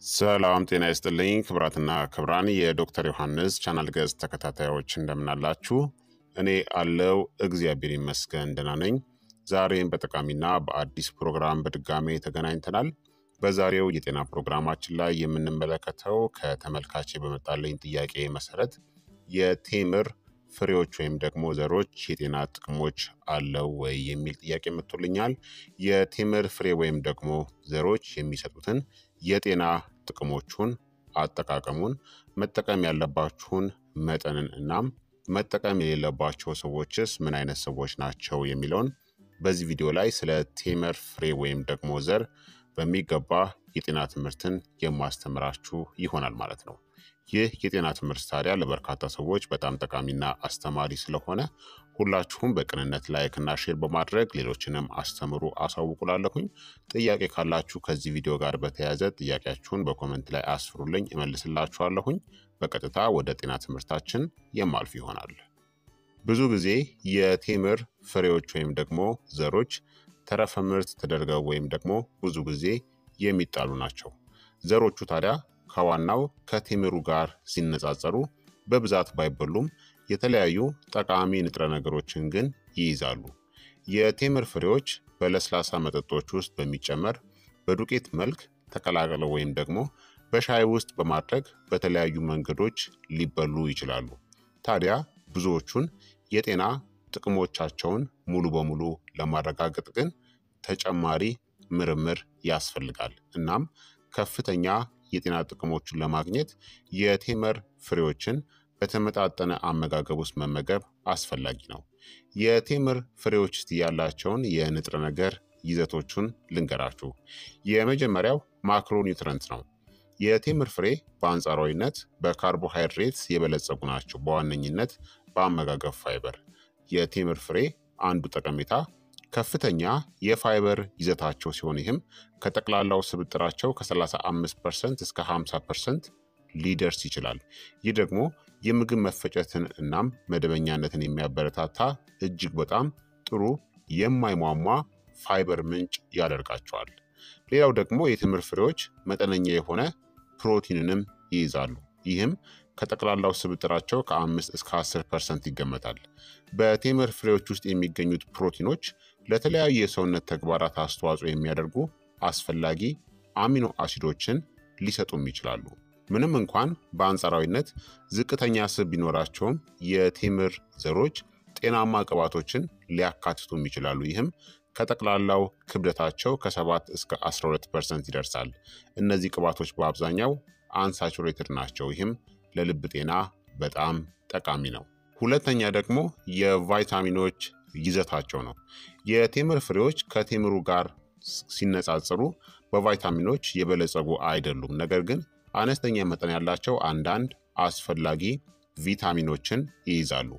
ሰላም ጤና ይስጥልኝ ክብራትና ክብራን የዶክተር ዮሐንስ ቻናል ገጽ ተከታታዮች እንደምናላችሁ። እኔ አለው እግዚአብሔር ይመስገን ደህና ነኝ። ዛሬም በጠቃሚና በአዲስ ፕሮግራም በድጋሜ ተገናኝተናል። በዛሬው የጤና ፕሮግራማችን ላይ የምንመለከተው ከተመልካቼ በመጣልኝ ጥያቄ መሰረት የቴምር ፍሬዎች ወይም ደግሞ ዘሮች የጤና ጥቅሞች አለው ወይ የሚል ጥያቄ መጥቶልኛል። የቴምር ፍሬ ወይም ደግሞ ዘሮች የሚሰጡትን የጤና ጥቅሞቹን፣ አጠቃቀሙን፣ መጠቀም ያለባችሁን መጠንን እናም መጠቀም የሌለባቸው ሰዎችስ ምን አይነት ሰዎች ናቸው የሚለውን በዚህ ቪዲዮ ላይ ስለ ቴምር ፍሬ ወይም ደግሞ ዘር በሚገባ የጤና ትምህርትን የማስተምራችሁ ይሆናል ማለት ነው። ይህ የጤና ትምህርት ታዲያ ለበርካታ ሰዎች በጣም ጠቃሚና አስተማሪ ስለሆነ ሁላችሁም በቅንነት ላይክና ሼር በማድረግ ሌሎችንም አስተምሩ አሳውቁላለሁኝ። ጥያቄ ካላችሁ ከዚህ ቪዲዮ ጋር በተያያዘ ጥያቄያችሁን በኮመንት ላይ አስፍሩልኝ፣ እመልስላችኋለሁኝ። በቀጥታ ወደ ጤና ትምህርታችን የማልፍ ይሆናል። ብዙ ጊዜ የቴምር ፍሬዎች ወይም ደግሞ ዘሮች ተረፈ ምርት ተደርገው ወይም ደግሞ ብዙ ጊዜ የሚጣሉ ናቸው። ዘሮቹ ታዲያ ከዋናው ከቴምሩ ጋር ሲነጻጸሩ በብዛት ባይበሉም የተለያዩ ጠቃሚ ንጥረ ነገሮችን ግን ይይዛሉ። የቴምር ፍሬዎች በለስላሳ መጠጦች ውስጥ በሚጨመር በዱቄት መልክ ተቀላቅለው ወይም ደግሞ በሻይ ውስጥ በማድረግ በተለያዩ መንገዶች ሊበሉ ይችላሉ። ታዲያ ብዙዎቹን የጤና ጥቅሞቻቸውን ሙሉ በሙሉ ለማረጋገጥ ግን ተጨማሪ ምርምር ያስፈልጋል። እናም ከፍተኛ የጤና ጥቅሞችን ለማግኘት የቴምር ፍሬዎችን በተመጣጠነ አመጋገብ ውስጥ መመገብ አስፈላጊ ነው። የቴምር ፍሬዎች ውስጥ ያላቸውን የንጥረ ነገር ይዘቶቹን ልንገራችሁ። የመጀመሪያው ማክሮኒውትረንት ነው። የቴምር ፍሬ በአንጻራዊነት በካርቦሃይድሬትስ የበለጸጉ ናቸው። በዋነኝነት በአመጋገብ ፋይበር። የቴምር ፍሬ አንዱ ጠቀሜታ ከፍተኛ የፋይበር ይዘታቸው ሲሆን ይህም ከጠቅላላው ስብጥራቸው ከ35% እስከ 50% ሊደርስ ይችላል። ይህ ደግሞ የምግብ መፈጨትን እናም መደበኛነትን የሚያበረታታ እጅግ በጣም ጥሩ የማይሟሟ ፋይበር ምንጭ ያደርጋቸዋል። ሌላው ደግሞ የቴምር ፍሬዎች መጠነኛ የሆነ ፕሮቲንንም ይይዛሉ። ይህም ከጠቅላላው ስብጥራቸው ከ5 እስከ 10% ይገመታል። በቴምር ፍሬዎች ውስጥ የሚገኙት ፕሮቲኖች ለተለያዩ የሰውነት ተግባራት አስተዋጽኦ የሚያደርጉ አስፈላጊ አሚኖ አሲዶችን ሊሰጡም ይችላሉ። ምንም እንኳን በአንጻራዊነት ዝቅተኛ ስብ ቢኖራቸውም የቴምር ዘሮች ጤናማ ቅባቶችን ሊያካትቱም ይችላሉ። ይህም ከጠቅላላው ክብደታቸው ከ7 እስከ 12% ይደርሳል። እነዚህ ቅባቶች በአብዛኛው አንሳቹሬትድ ናቸው። ይህም ለልብ ጤና በጣም ጠቃሚ ነው። ሁለተኛ ደግሞ የቫይታሚኖች ይዘታቸው ነው። የቴምር ፍሬዎች ከቴምሩ ጋር ሲነጻጸሩ በቫይታሚኖች የበለጸጉ አይደሉም። ነገር ግን አነስተኛ መጠን ያላቸው አንዳንድ አስፈላጊ ቪታሚኖችን ይይዛሉ።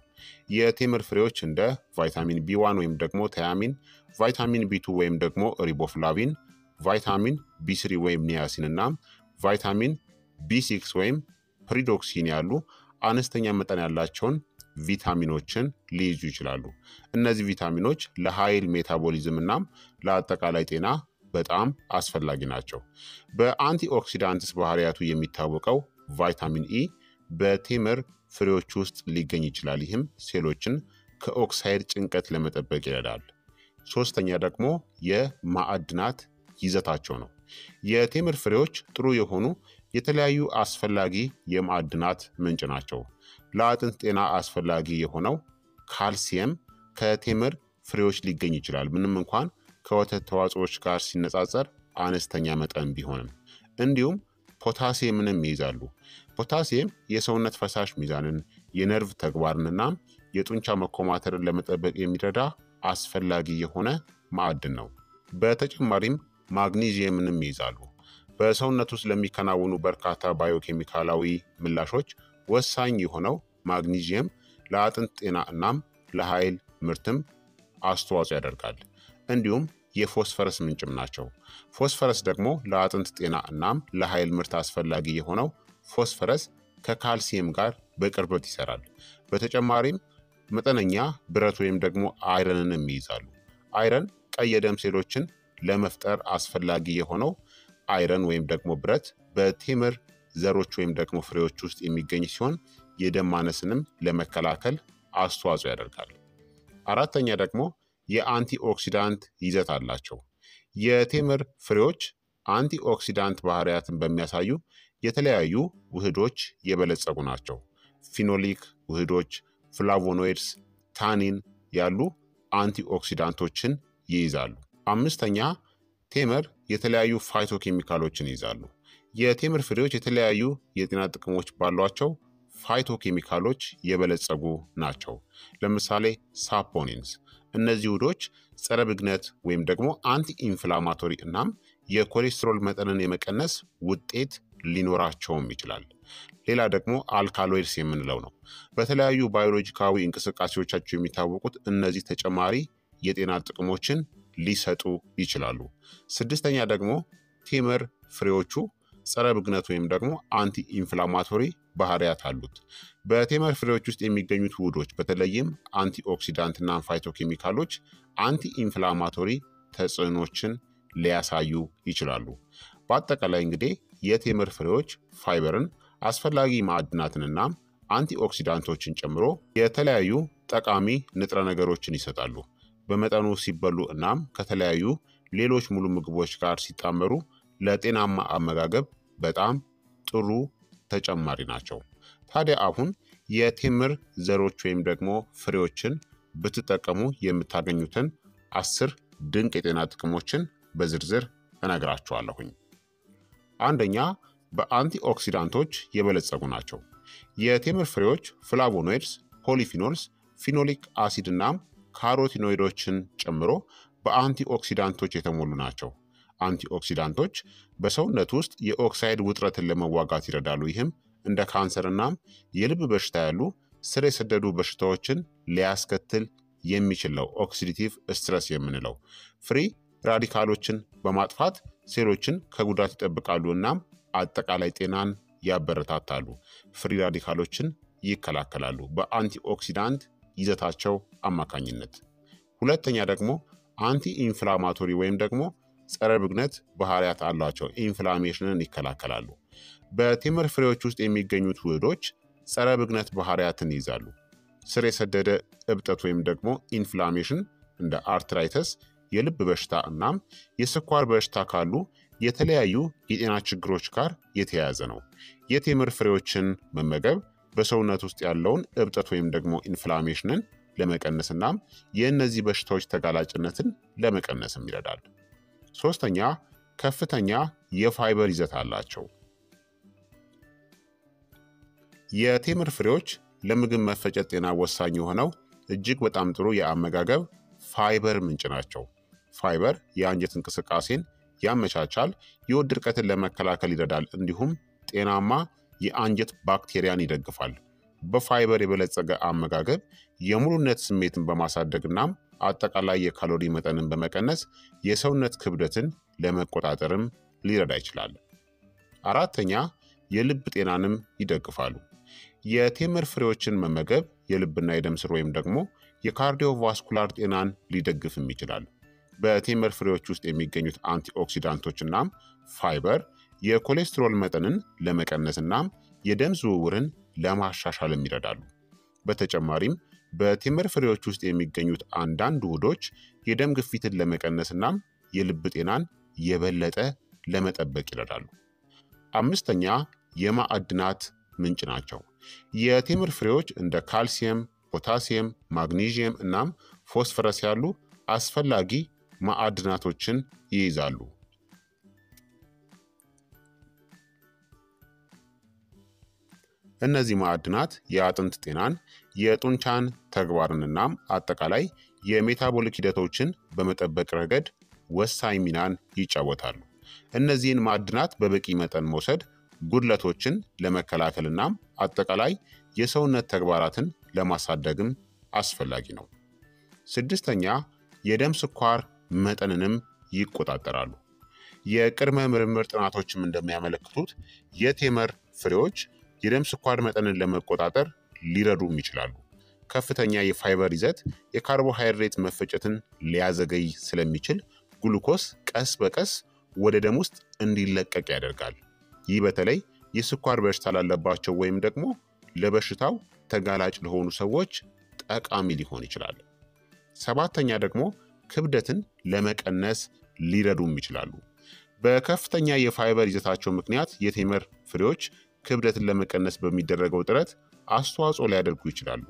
የቴምር ፍሬዎች እንደ ቫይታሚን ቢ1 ወይም ደግሞ ታያሚን፣ ቫይታሚን ቢ2 ወይም ደግሞ ሪቦፍላቪን፣ ቫይታሚን ቢ3 ወይም ኒያሲን እና ቫይታሚን ቢ6 ወይም ፕሪዶክሲን ያሉ አነስተኛ መጠን ያላቸውን ቪታሚኖችን ሊይዙ ይችላሉ። እነዚህ ቪታሚኖች ለኃይል ሜታቦሊዝም እናም ለአጠቃላይ ጤና በጣም አስፈላጊ ናቸው። በአንቲኦክሲዳንትስ ባህሪያቱ የሚታወቀው ቫይታሚን ኢ በቴምር ፍሬዎች ውስጥ ሊገኝ ይችላል። ይህም ሴሎችን ከኦክሳይድ ጭንቀት ለመጠበቅ ይረዳል። ሶስተኛ ደግሞ የማዕድናት ይዘታቸው ነው። የቴምር ፍሬዎች ጥሩ የሆኑ የተለያዩ አስፈላጊ የማዕድናት ምንጭ ናቸው። ለአጥንት ጤና አስፈላጊ የሆነው ካልሲየም ከቴምር ፍሬዎች ሊገኝ ይችላል፣ ምንም እንኳን ከወተት ተዋጽኦች ጋር ሲነጻጸር አነስተኛ መጠን ቢሆንም። እንዲሁም ፖታሲየምንም ይይዛሉ። ፖታሲየም የሰውነት ፈሳሽ ሚዛንን፣ የነርቭ ተግባርንና የጡንቻ መኮማተርን ለመጠበቅ የሚረዳ አስፈላጊ የሆነ ማዕድን ነው። በተጨማሪም ማግኒዚየምንም ይይዛሉ። በሰውነት ውስጥ ለሚከናወኑ በርካታ ባዮኬሚካላዊ ምላሾች ወሳኝ የሆነው ማግኒዚየም ለአጥንት ጤና እናም ለኃይል ምርትም አስተዋጽኦ ያደርጋል። እንዲሁም የፎስፈረስ ምንጭም ናቸው። ፎስፈረስ ደግሞ ለአጥንት ጤና እናም ለኃይል ምርት አስፈላጊ የሆነው ፎስፈረስ ከካልሲየም ጋር በቅርበት ይሰራል። በተጨማሪም መጠነኛ ብረት ወይም ደግሞ አይረንንም ይይዛሉ። አይረን ቀይ የደም ሴሎችን ለመፍጠር አስፈላጊ የሆነው አይረን ወይም ደግሞ ብረት በቴምር ዘሮች ወይም ደግሞ ፍሬዎች ውስጥ የሚገኝ ሲሆን የደም ማነስንም ለመከላከል አስተዋጽኦ ያደርጋል። አራተኛ ደግሞ የአንቲኦክሲዳንት ይዘት አላቸው። የቴምር ፍሬዎች አንቲኦክሲዳንት ባህሪያትን በሚያሳዩ የተለያዩ ውህዶች የበለጸጉ ናቸው። ፊኖሊክ ውህዶች፣ ፍላቮኖይድስ፣ ታኒን ያሉ አንቲኦክሲዳንቶችን ይይዛሉ። አምስተኛ ቴምር የተለያዩ ፋይቶኬሚካሎችን ይይዛሉ። የቴምር ፍሬዎች የተለያዩ የጤና ጥቅሞች ባሏቸው ፋይቶኬሚካሎች የበለጸጉ ናቸው። ለምሳሌ ሳፖኒንስ። እነዚህ ውህዶች ጸረ ብግነት ወይም ደግሞ አንቲ ኢንፍላማቶሪ እናም የኮሌስትሮል መጠንን የመቀነስ ውጤት ሊኖራቸውም ይችላል። ሌላ ደግሞ አልካሎይድስ የምንለው ነው። በተለያዩ ባዮሎጂካዊ እንቅስቃሴዎቻቸው የሚታወቁት እነዚህ ተጨማሪ የጤና ጥቅሞችን ሊሰጡ ይችላሉ። ስድስተኛ ደግሞ ቴምር ፍሬዎቹ ጸረ ብግነት ወይም ደግሞ አንቲ ኢንፍላማቶሪ ባህሪያት አሉት። በቴምር ፍሬዎች ውስጥ የሚገኙት ውህዶች በተለይም አንቲኦክሲዳንት እና ፋይቶኬሚካሎች አንቲ ኢንፍላማቶሪ ተጽዕኖችን ሊያሳዩ ይችላሉ። በአጠቃላይ እንግዲህ የቴምር ፍሬዎች ፋይበርን፣ አስፈላጊ ማዕድናትንና አንቲኦክሲዳንቶችን ጨምሮ የተለያዩ ጠቃሚ ንጥረ ነገሮችን ይሰጣሉ። በመጠኑ ሲበሉ እናም ከተለያዩ ሌሎች ሙሉ ምግቦች ጋር ሲጣመሩ ለጤናማ አመጋገብ በጣም ጥሩ ተጨማሪ ናቸው። ታዲያ አሁን የቴምር ዘሮች ወይም ደግሞ ፍሬዎችን ብትጠቀሙ የምታገኙትን 10 ድንቅ የጤና ጥቅሞችን በዝርዝር እነግራችኋለሁኝ። አንደኛ፣ በአንቲኦክሲዳንቶች የበለጸጉ ናቸው። የቴምር ፍሬዎች ፍላቮኖይድስ፣ ፖሊፊኖልስ፣ ፊኖሊክ አሲድ እናም ካሮቲኖይዶችን ጨምሮ በአንቲኦክሲዳንቶች የተሞሉ ናቸው። አንቲኦክሲዳንቶች በሰውነት ውስጥ የኦክሳይድ ውጥረትን ለመዋጋት ይረዳሉ። ይህም እንደ ካንሰር እናም የልብ በሽታ ያሉ ስር የሰደዱ በሽታዎችን ሊያስከትል የሚችል ነው። ኦክሲዲቲቭ ስትረስ የምንለው ፍሪ ራዲካሎችን በማጥፋት ሴሎችን ከጉዳት ይጠብቃሉ እናም አጠቃላይ ጤናን ያበረታታሉ። ፍሪ ራዲካሎችን ይከላከላሉ በአንቲኦክሲዳንት ይዘታቸው አማካኝነት። ሁለተኛ ደግሞ አንቲ ኢንፍላማቶሪ ወይም ደግሞ ጸረ ብግነት ባህሪያት አሏቸው። ኢንፍላሜሽንን ይከላከላሉ። በቴምር ፍሬዎች ውስጥ የሚገኙት ውህዶች ጸረ ብግነት ባህሪያትን ይይዛሉ። ስር የሰደደ እብጠት ወይም ደግሞ ኢንፍላሜሽን እንደ አርትራይተስ፣ የልብ በሽታ እናም የስኳር በሽታ ካሉ የተለያዩ የጤና ችግሮች ጋር የተያያዘ ነው። የቴምር ፍሬዎችን መመገብ በሰውነት ውስጥ ያለውን እብጠት ወይም ደግሞ ኢንፍላሜሽንን ለመቀነስ እናም የእነዚህ በሽታዎች ተጋላጭነትን ለመቀነስም ይረዳል። ሶስተኛ፣ ከፍተኛ የፋይበር ይዘት አላቸው። የቴምር ፍሬዎች ለምግብ መፈጨት ጤና ወሳኝ የሆነው እጅግ በጣም ጥሩ የአመጋገብ ፋይበር ምንጭ ናቸው። ፋይበር የአንጀት እንቅስቃሴን ያመቻቻል፣ የሆድ ድርቀትን ለመከላከል ይረዳል፣ እንዲሁም ጤናማ የአንጀት ባክቴሪያን ይደግፋል። በፋይበር የበለጸገ አመጋገብ የሙሉነት ስሜትን በማሳደግ እናም አጠቃላይ የካሎሪ መጠንን በመቀነስ የሰውነት ክብደትን ለመቆጣጠርም ሊረዳ ይችላል። አራተኛ፣ የልብ ጤናንም ይደግፋሉ። የቴምር ፍሬዎችን መመገብ የልብና የደም ስር ወይም ደግሞ የካርዲዮቫስኩላር ጤናን ሊደግፍም ይችላል። በቴምር ፍሬዎች ውስጥ የሚገኙት አንቲኦክሲዳንቶች እናም ፋይበር የኮሌስትሮል መጠንን ለመቀነስ እናም የደም ዝውውርን ለማሻሻልም ይረዳሉ። በተጨማሪም በቴምር ፍሬዎች ውስጥ የሚገኙት አንዳንድ ውህዶች የደም ግፊትን ለመቀነስ እናም የልብ ጤናን የበለጠ ለመጠበቅ ይረዳሉ። አምስተኛ፣ የማዕድናት ምንጭ ናቸው። የቴምር ፍሬዎች እንደ ካልሲየም፣ ፖታሲየም፣ ማግኒዥየም እናም ፎስፈረስ ያሉ አስፈላጊ ማዕድናቶችን ይይዛሉ። እነዚህ ማዕድናት የአጥንት ጤናን፣ የጡንቻን ተግባርን እናም አጠቃላይ የሜታቦሊክ ሂደቶችን በመጠበቅ ረገድ ወሳኝ ሚናን ይጫወታሉ። እነዚህን ማዕድናት በበቂ መጠን መውሰድ ጉድለቶችን ለመከላከል እናም አጠቃላይ የሰውነት ተግባራትን ለማሳደግም አስፈላጊ ነው። ስድስተኛ፣ የደም ስኳር መጠንንም ይቆጣጠራሉ። የቅድመ ምርምር ጥናቶችም እንደሚያመለክቱት የቴምር ፍሬዎች የደም ስኳር መጠንን ለመቆጣጠር ሊረዱም ይችላሉ። ከፍተኛ የፋይበር ይዘት የካርቦሃይድሬት መፈጨትን ሊያዘገይ ስለሚችል ግሉኮስ ቀስ በቀስ ወደ ደም ውስጥ እንዲለቀቅ ያደርጋል። ይህ በተለይ የስኳር በሽታ ላለባቸው ወይም ደግሞ ለበሽታው ተጋላጭ ለሆኑ ሰዎች ጠቃሚ ሊሆን ይችላል። ሰባተኛ ደግሞ ክብደትን ለመቀነስ ሊረዱም ይችላሉ። በከፍተኛ የፋይበር ይዘታቸው ምክንያት የቴምር ፍሬዎች ክብደትን ለመቀነስ በሚደረገው ጥረት አስተዋጽኦ ሊያደርጉ ይችላሉ።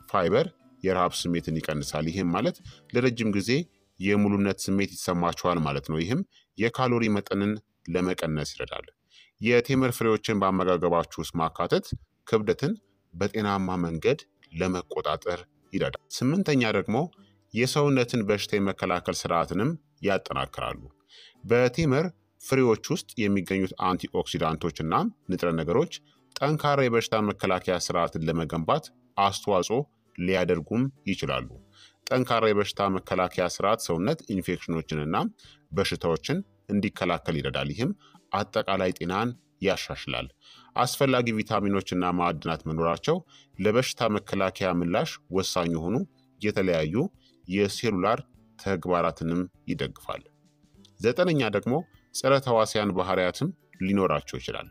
ፋይበር የረሃብ ስሜትን ይቀንሳል። ይህም ማለት ለረጅም ጊዜ የሙሉነት ስሜት ይሰማቸዋል ማለት ነው። ይህም የካሎሪ መጠንን ለመቀነስ ይረዳል። የቴምር ፍሬዎችን በአመጋገባችሁ ውስጥ ማካተት ክብደትን በጤናማ መንገድ ለመቆጣጠር ይረዳል። ስምንተኛ ደግሞ የሰውነትን በሽታ የመከላከል ስርዓትንም ያጠናክራሉ። በቴምር ፍሬዎች ውስጥ የሚገኙት አንቲኦክሲዳንቶች እና ንጥረ ነገሮች ጠንካራ የበሽታ መከላከያ ስርዓትን ለመገንባት አስተዋጽኦ ሊያደርጉም ይችላሉ። ጠንካራ የበሽታ መከላከያ ስርዓት ሰውነት ኢንፌክሽኖችንና በሽታዎችን እንዲከላከል ይረዳል። ይህም አጠቃላይ ጤናን ያሻሽላል። አስፈላጊ ቪታሚኖችና ማዕድናት መኖራቸው ለበሽታ መከላከያ ምላሽ ወሳኝ የሆኑ የተለያዩ የሴሉላር ተግባራትንም ይደግፋል። ዘጠነኛ ደግሞ ጸረ ተዋሲያን ባህሪያትም ሊኖራቸው ይችላል።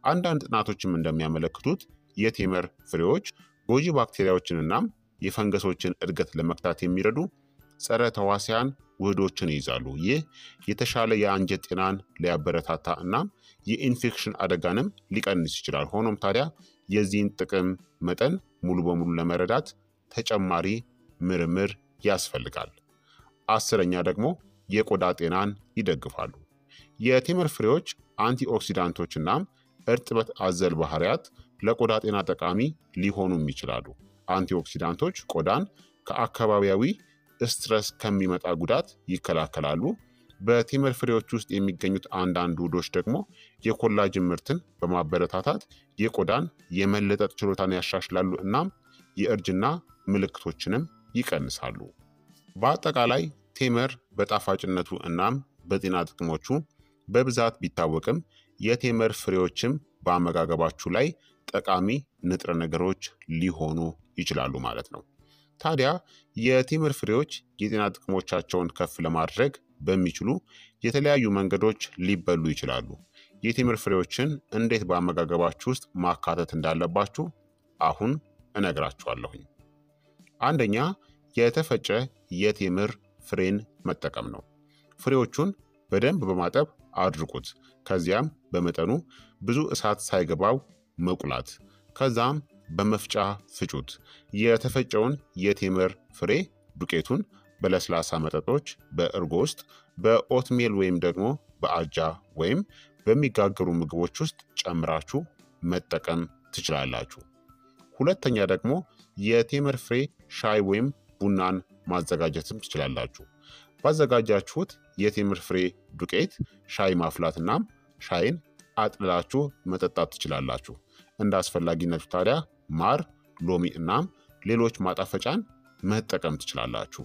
አንዳንድ ጥናቶችም እንደሚያመለክቱት የቴምር ፍሬዎች ጎጂ ባክቴሪያዎችንና የፈንገሶችን እድገት ለመግታት የሚረዱ ጸረ ተዋሲያን ውህዶችን ይይዛሉ። ይህ የተሻለ የአንጀት ጤናን ሊያበረታታ እና የኢንፌክሽን አደጋንም ሊቀንስ ይችላል። ሆኖም ታዲያ የዚህን ጥቅም መጠን ሙሉ በሙሉ ለመረዳት ተጨማሪ ምርምር ያስፈልጋል። አስረኛ ደግሞ የቆዳ ጤናን ይደግፋሉ። የቴምር ፍሬዎች አንቲኦክሲዳንቶች እና እርጥበት አዘል ባህሪያት ለቆዳ ጤና ጠቃሚ ሊሆኑም ይችላሉ። አንቲኦክሲዳንቶች ቆዳን ከአካባቢያዊ ስትረስ ከሚመጣ ጉዳት ይከላከላሉ። በቴምር ፍሬዎች ውስጥ የሚገኙት አንዳንድ ውህዶች ደግሞ የኮላጅን ምርትን በማበረታታት የቆዳን የመለጠጥ ችሎታን ያሻሽላሉ እናም የእርጅና ምልክቶችንም ይቀንሳሉ። በአጠቃላይ ቴምር በጣፋጭነቱ እናም በጤና ጥቅሞቹ በብዛት ቢታወቅም የቴምር ፍሬዎችም በአመጋገባችሁ ላይ ጠቃሚ ንጥረ ነገሮች ሊሆኑ ይችላሉ ማለት ነው። ታዲያ የቴምር ፍሬዎች የጤና ጥቅሞቻቸውን ከፍ ለማድረግ በሚችሉ የተለያዩ መንገዶች ሊበሉ ይችላሉ። የቴምር ፍሬዎችን እንዴት በአመጋገባችሁ ውስጥ ማካተት እንዳለባችሁ አሁን እነግራችኋለሁኝ። አንደኛ የተፈጨ የቴምር ፍሬን መጠቀም ነው። ፍሬዎቹን በደንብ በማጠብ አድርቁት። ከዚያም በመጠኑ ብዙ እሳት ሳይገባው መቁላት። ከዛም በመፍጫ ፍጩት። የተፈጨውን የቴምር ፍሬ ዱቄቱን በለስላሳ መጠጦች፣ በእርጎ ውስጥ፣ በኦትሜል ወይም ደግሞ በአጃ ወይም በሚጋገሩ ምግቦች ውስጥ ጨምራችሁ መጠቀም ትችላላችሁ። ሁለተኛ ደግሞ የቴምር ፍሬ ሻይ ወይም ቡናን ማዘጋጀትም ትችላላችሁ። ባዘጋጃችሁት የቴምር ፍሬ ዱቄት ሻይ ማፍላትና ሻይን አጥልላችሁ መጠጣት ትችላላችሁ። እንደ አስፈላጊነቱ ታዲያ ማር፣ ሎሚ እናም ሌሎች ማጣፈጫን መጠቀም ትችላላችሁ።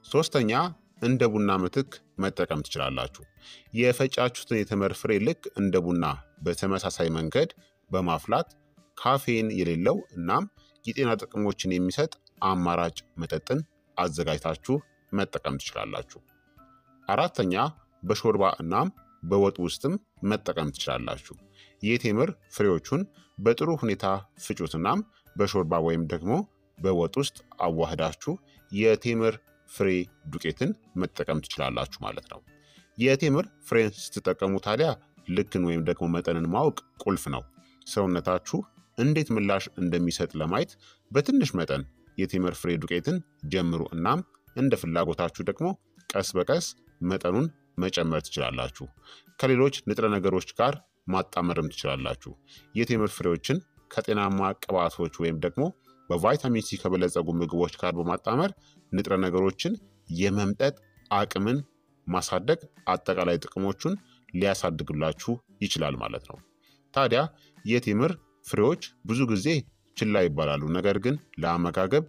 ሶስተኛ እንደ ቡና ምትክ መጠቀም ትችላላችሁ። የፈጫችሁትን የቴምር ፍሬ ልክ እንደ ቡና በተመሳሳይ መንገድ በማፍላት ካፌን የሌለው እናም የጤና ጥቅሞችን የሚሰጥ አማራጭ መጠጥን አዘጋጅታችሁ መጠቀም ትችላላችሁ። አራተኛ በሾርባ እናም በወጥ ውስጥም መጠቀም ትችላላችሁ። የቴምር ፍሬዎቹን በጥሩ ሁኔታ ፍጩትናም በሾርባ ወይም ደግሞ በወጥ ውስጥ አዋህዳችሁ የቴምር ፍሬ ዱቄትን መጠቀም ትችላላችሁ ማለት ነው። የቴምር ፍሬን ስትጠቀሙ ታዲያ ልክን ወይም ደግሞ መጠንን ማወቅ ቁልፍ ነው። ሰውነታችሁ እንዴት ምላሽ እንደሚሰጥ ለማየት በትንሽ መጠን የቴምር ፍሬ ዱቄትን ጀምሩ እናም እንደ ፍላጎታችሁ ደግሞ ቀስ በቀስ መጠኑን መጨመር ትችላላችሁ። ከሌሎች ንጥረ ነገሮች ጋር ማጣመርም ትችላላችሁ። የቴምር ፍሬዎችን ከጤናማ ቅባቶች ወይም ደግሞ በቫይታሚን ሲ ከበለጸጉ ምግቦች ጋር በማጣመር ንጥረ ነገሮችን የመምጠጥ አቅምን ማሳደግ አጠቃላይ ጥቅሞቹን ሊያሳድግላችሁ ይችላል ማለት ነው። ታዲያ የቴምር ፍሬዎች ብዙ ጊዜ ችላ ይባላሉ፣ ነገር ግን ለአመጋገብ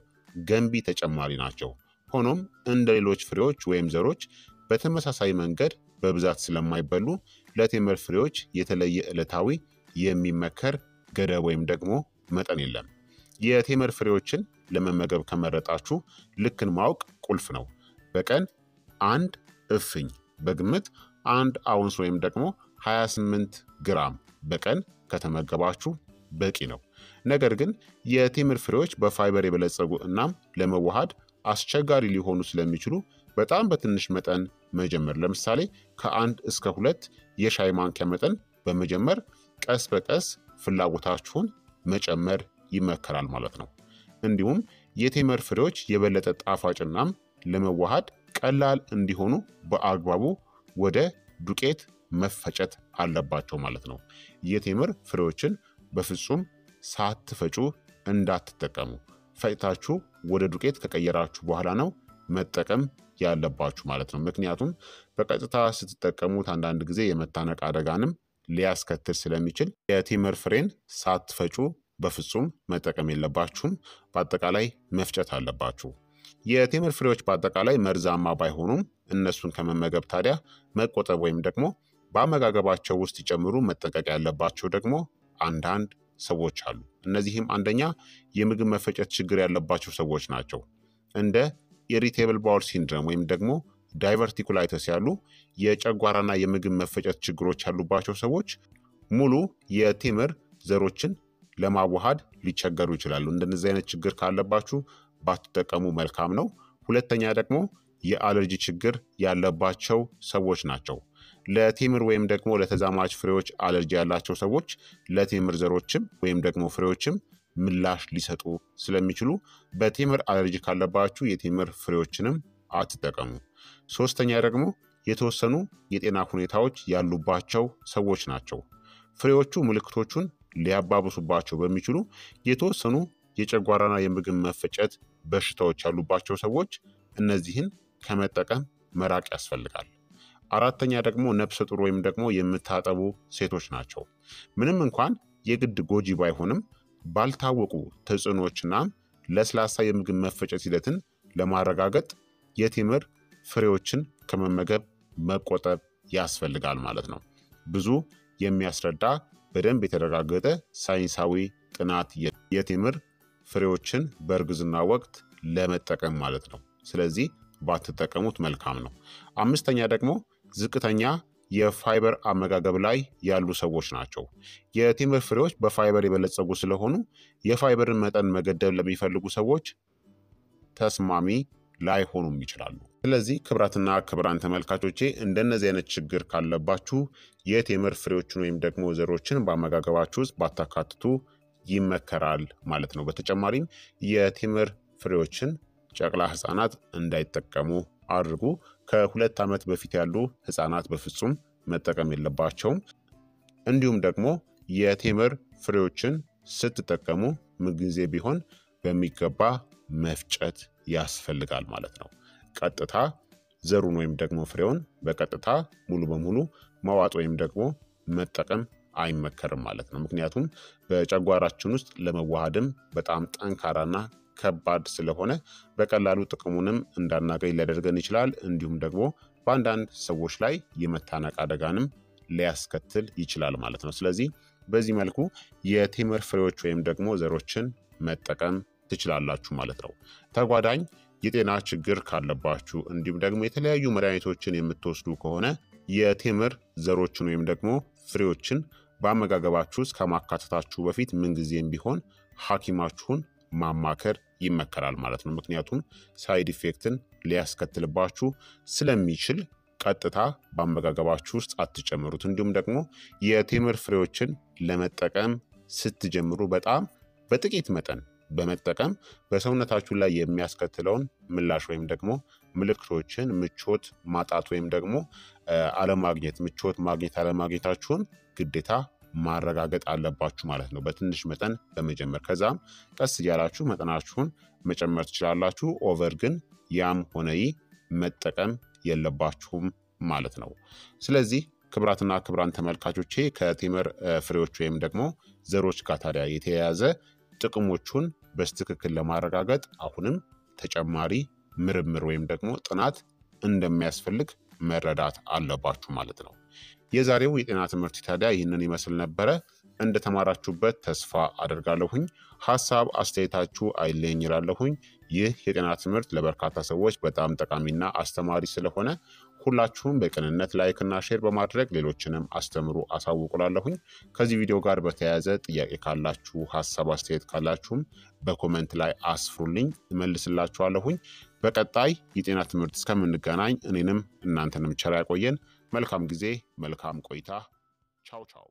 ገንቢ ተጨማሪ ናቸው። ሆኖም እንደ ሌሎች ፍሬዎች ወይም ዘሮች በተመሳሳይ መንገድ በብዛት ስለማይበሉ ለቴምር ፍሬዎች የተለየ ዕለታዊ የሚመከር ገደብ ወይም ደግሞ መጠን የለም። የቴምር ፍሬዎችን ለመመገብ ከመረጣችሁ ልክን ማወቅ ቁልፍ ነው። በቀን አንድ እፍኝ በግምት 1 አውንስ ወይም ደግሞ 28 ግራም በቀን ከተመገባችሁ በቂ ነው። ነገር ግን የቴምር ፍሬዎች በፋይበር የበለጸጉ እናም ለመዋሃድ አስቸጋሪ ሊሆኑ ስለሚችሉ በጣም በትንሽ መጠን መጀመር፣ ለምሳሌ ከ1 እስከ 2 የሻይ ማንኪያ መጠን በመጀመር ቀስ በቀስ ፍላጎታችሁን መጨመር ይመከራል ማለት ነው። እንዲሁም የቴምር ፍሬዎች የበለጠ ጣፋጭናም ለመዋሃድ ቀላል እንዲሆኑ በአግባቡ ወደ ዱቄት መፈጨት አለባቸው ማለት ነው። የቴምር ፍሬዎችን በፍጹም ሳትፈጩ እንዳትጠቀሙ። ፈጭታችሁ ወደ ዱቄት ከቀየራችሁ በኋላ ነው መጠቀም ያለባችሁ ማለት ነው። ምክንያቱም በቀጥታ ስትጠቀሙት አንዳንድ ጊዜ የመታነቅ አደጋንም ሊያስከትል ስለሚችል የቴምር ፍሬን ሳትፈጩ በፍጹም መጠቀም የለባችሁም። በአጠቃላይ መፍጨት አለባችሁ። የቴምር ፍሬዎች በአጠቃላይ መርዛማ ባይሆኑም እነሱን ከመመገብ ታዲያ መቆጠብ ወይም ደግሞ በአመጋገባቸው ውስጥ ሲጨምሩ መጠንቀቅ ያለባቸው ደግሞ አንዳንድ ሰዎች አሉ። እነዚህም አንደኛ የምግብ መፈጨት ችግር ያለባቸው ሰዎች ናቸው። እንደ ኢሪቴብል ባውል ሲንድረም ወይም ደግሞ ዳይቨርቲኩላይተስ ያሉ የጨጓራና የምግብ መፈጨት ችግሮች ያሉባቸው ሰዎች ሙሉ የቴምር ዘሮችን ለማዋሃድ ሊቸገሩ ይችላሉ። እንደነዚህ አይነት ችግር ካለባችሁ ባትጠቀሙ መልካም ነው። ሁለተኛ ደግሞ የአለርጂ ችግር ያለባቸው ሰዎች ናቸው። ለቴምር ወይም ደግሞ ለተዛማጅ ፍሬዎች አለርጂ ያላቸው ሰዎች ለቴምር ዘሮችም ወይም ደግሞ ፍሬዎችም ምላሽ ሊሰጡ ስለሚችሉ በቴምር አለርጂ ካለባችሁ የቴምር ፍሬዎችንም አትጠቀሙ። ሶስተኛ ደግሞ የተወሰኑ የጤና ሁኔታዎች ያሉባቸው ሰዎች ናቸው። ፍሬዎቹ ምልክቶቹን ሊያባብሱባቸው በሚችሉ የተወሰኑ የጨጓራና የምግብ መፈጨት በሽታዎች ያሉባቸው ሰዎች እነዚህን ከመጠቀም መራቅ ያስፈልጋል። አራተኛ ደግሞ ነፍሰ ጡር ወይም ደግሞ የምታጠቡ ሴቶች ናቸው። ምንም እንኳን የግድ ጎጂ ባይሆንም ባልታወቁ ተጽዕኖዎችና ለስላሳ የምግብ መፈጨት ሂደትን ለማረጋገጥ የቴምር ፍሬዎችን ከመመገብ መቆጠብ ያስፈልጋል ማለት ነው። ብዙ የሚያስረዳ በደንብ የተረጋገጠ ሳይንሳዊ ጥናት የቴምር ፍሬዎችን በእርግዝና ወቅት ለመጠቀም ማለት ነው። ስለዚህ ባትጠቀሙት መልካም ነው። አምስተኛ ደግሞ ዝቅተኛ የፋይበር አመጋገብ ላይ ያሉ ሰዎች ናቸው። የቴምር ፍሬዎች በፋይበር የበለጸጉ ስለሆኑ የፋይበርን መጠን መገደብ ለሚፈልጉ ሰዎች ተስማሚ ላይሆኑም ይችላሉ። ስለዚህ ክቡራትና ክቡራን ተመልካቾቼ እንደነዚህ አይነት ችግር ካለባችሁ የቴምር ፍሬዎችን ወይም ደግሞ ዘሮችን በአመጋገባችሁ ውስጥ ባታካትቱ ይመከራል ማለት ነው። በተጨማሪም የቴምር ፍሬዎችን ጨቅላ ህፃናት እንዳይጠቀሙ አድርጉ። ከ2 ዓመት በፊት ያሉ ህፃናት በፍጹም መጠቀም የለባቸውም። እንዲሁም ደግሞ የቴምር ፍሬዎችን ስትጠቀሙ ምንጊዜ ቢሆን በሚገባ መፍጨት ያስፈልጋል ማለት ነው። ቀጥታ ዘሩን ወይም ደግሞ ፍሬውን በቀጥታ ሙሉ በሙሉ መዋጥ ወይም ደግሞ መጠቀም አይመከርም ማለት ነው። ምክንያቱም በጨጓራችን ውስጥ ለመዋሃድም በጣም ጠንካራና ከባድ ስለሆነ በቀላሉ ጥቅሙንም እንዳናገኝ ሊያደርገን ይችላል። እንዲሁም ደግሞ በአንዳንድ ሰዎች ላይ የመታነቅ አደጋንም ሊያስከትል ይችላል ማለት ነው። ስለዚህ በዚህ መልኩ የቴምር ፍሬዎች ወይም ደግሞ ዘሮችን መጠቀም ትችላላችሁ ማለት ነው። ተጓዳኝ የጤና ችግር ካለባችሁ እንዲሁም ደግሞ የተለያዩ መድኃኒቶችን የምትወስዱ ከሆነ የቴምር ዘሮችን ወይም ደግሞ ፍሬዎችን በአመጋገባችሁ ውስጥ ከማካተታችሁ በፊት ምንጊዜም ቢሆን ሐኪማችሁን ማማከር ይመከራል ማለት ነው። ምክንያቱም ሳይድ ኢፌክትን ሊያስከትልባችሁ ስለሚችል ቀጥታ በአመጋገባችሁ ውስጥ አትጨምሩት። እንዲሁም ደግሞ የቴምር ፍሬዎችን ለመጠቀም ስትጀምሩ በጣም በጥቂት መጠን በመጠቀም በሰውነታችሁ ላይ የሚያስከትለውን ምላሽ ወይም ደግሞ ምልክቶችን ምቾት ማጣት ወይም ደግሞ አለማግኘት ምቾት ማግኘት አለማግኘታችሁን ግዴታ ማረጋገጥ አለባችሁ ማለት ነው። በትንሽ መጠን በመጀመር ከዛም ቀስ እያላችሁ መጠናችሁን መጨመር ትችላላችሁ። ኦቨር ግን ያም ሆነ ይህ መጠቀም የለባችሁም ማለት ነው። ስለዚህ ክቡራትና ክቡራን ተመልካቾቼ ከቴምር ፍሬዎች ወይም ደግሞ ዘሮች ጋር ታዲያ የተያያዘ ጥቅሞቹን በትክክል ለማረጋገጥ አሁንም ተጨማሪ ምርምር ወይም ደግሞ ጥናት እንደሚያስፈልግ መረዳት አለባችሁ ማለት ነው። የዛሬው የጤና ትምህርት ታዲያ ይህንን ይመስል ነበረ። እንደተማራችሁበት ተስፋ አደርጋለሁኝ። ሀሳብ አስተያየታችሁ አይለኝ ይላለሁኝ። ይህ የጤና ትምህርት ለበርካታ ሰዎች በጣም ጠቃሚና አስተማሪ ስለሆነ ሁላችሁም በቅንነት ላይክ እና ሼር በማድረግ ሌሎችንም አስተምሩ አሳውቁላለሁኝ። ከዚህ ቪዲዮ ጋር በተያያዘ ጥያቄ ካላችሁ፣ ሀሳብ አስተያየት ካላችሁም በኮመንት ላይ አስፍሩልኝ፣ እመልስላችኋለሁኝ። በቀጣይ የጤና ትምህርት እስከምንገናኝ እኔንም እናንተንም ቸር ያቆየን። መልካም ጊዜ፣ መልካም ቆይታ። ቻው ቻው።